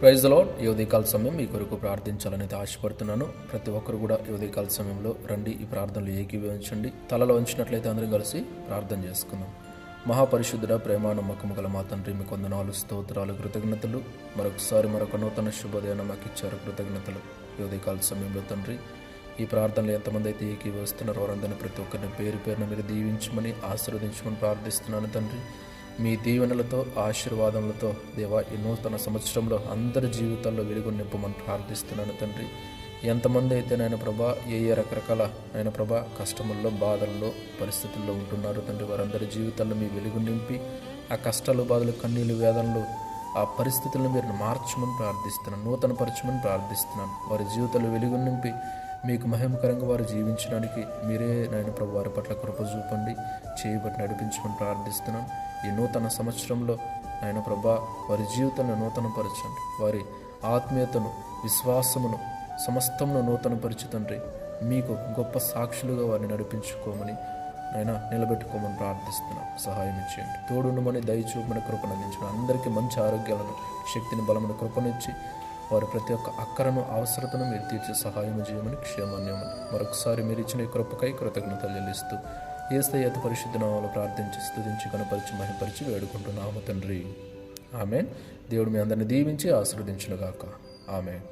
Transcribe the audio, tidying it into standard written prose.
Praise the lord. ఈ ఉదయకాల సమయం మీ కొరకు ప్రార్థించాలని ఆశపడుతున్నాను. ప్రతి ఒక్కరు కూడా ఈ ఉదయకాల సమయంలో రండి, ఈ ప్రార్థనలు ఏకీభవించండి. తలలో ఉంచినట్లయితే అందరం కలిసి ప్రార్థన చేసుకుందాం. మహాపరిశుద్ధుడ, ప్రేమ నమ్మకము గల మా తండ్రి, మీకు వందనాలు, స్తోత్రాలు, కృతజ్ఞతలు. మరొక నూతన శుభోదయాన్ని మాకు ఇచ్చారు, కృతజ్ఞతలు. ఈ ఉదయకాల సమయంలో తండ్రి, ఈ ప్రార్థనలు ఎంతమంది అయితే ఏకీభవిస్తున్నారో వారందరినీ ప్రతి ఒక్కరిని పేరు పేరున మీరు దీవించమని, ఆశీర్వదించమని ప్రార్థిస్తున్నాను తండ్రి. మీ దీవెనలతో, ఆశీర్వాదములతో దేవా, ఈ నూతన సంవత్సరంలో అందరి జీవితాల్లో వెలుగు నింపమని ప్రార్థిస్తున్నాను తండ్రి. ఎంతమంది అయితే నాయన ప్రభా ఏ రకరకాల నాయన ప్రభా కష్టముల్లో, బాధల్లో, పరిస్థితుల్లో ఉంటున్నారు తండ్రి, వారందరి జీవితాల్లో మీ వెలుగు నింపి ఆ కష్టాలు, బాధలు, కన్నీళ్ళు, వేదనలు, ఆ పరిస్థితులను మీరు మార్చమని ప్రార్థిస్తున్నాను, నూతన పరచమని ప్రార్థిస్తున్నాను. వారి జీవితాల్లో వెలుగు నింపి మీకు మహిమకరంగా వారు జీవించడానికి మీరే నాయన ప్రభు వారి పట్ల కృప చూపండి, చేయబట్టి నడిపించమని ప్రార్థిస్తున్నాను. ఈ నూతన సంవత్సరంలో నాయన ప్రభా వారి జీవితాన్ని నూతనపరచండి, వారి ఆత్మీయతను, విశ్వాసమును సమస్తమును నూతనపరిచి తండ్రి మీకు గొప్ప సాక్షులుగా వారిని నడిపించుకోమని ఆయన నిలబెట్టుకోమని ప్రార్థిస్తున్నాను. సహాయం ఇచ్చేయండి, తోడుండమని, దయచూపమని, కృపను అందించండి. అందరికీ మంచి ఆరోగ్యాలను, శక్తిని, బలమును, కృపనిచ్చి వారి ప్రతి ఒక్క అక్కరను, అవసరతను మీరు తీర్చి సహాయం చేయమని, క్షేమాన్యమని మరొకసారి మీరు ఇచ్చిన ఈ కృపకై కృతజ్ఞతలు చెల్లిస్తూ యేసయ్య అతి పరిశుద్ధ నామములో ప్రార్థించి, స్తుతించి, కనపరిచి, మహిమపరిచి వేడుకుంటున్నాము తండ్రి. ఆమేన్. దేవుడు మీ అందరిని దీవించి ఆశీర్వదించునుగాక. ఆమేన్.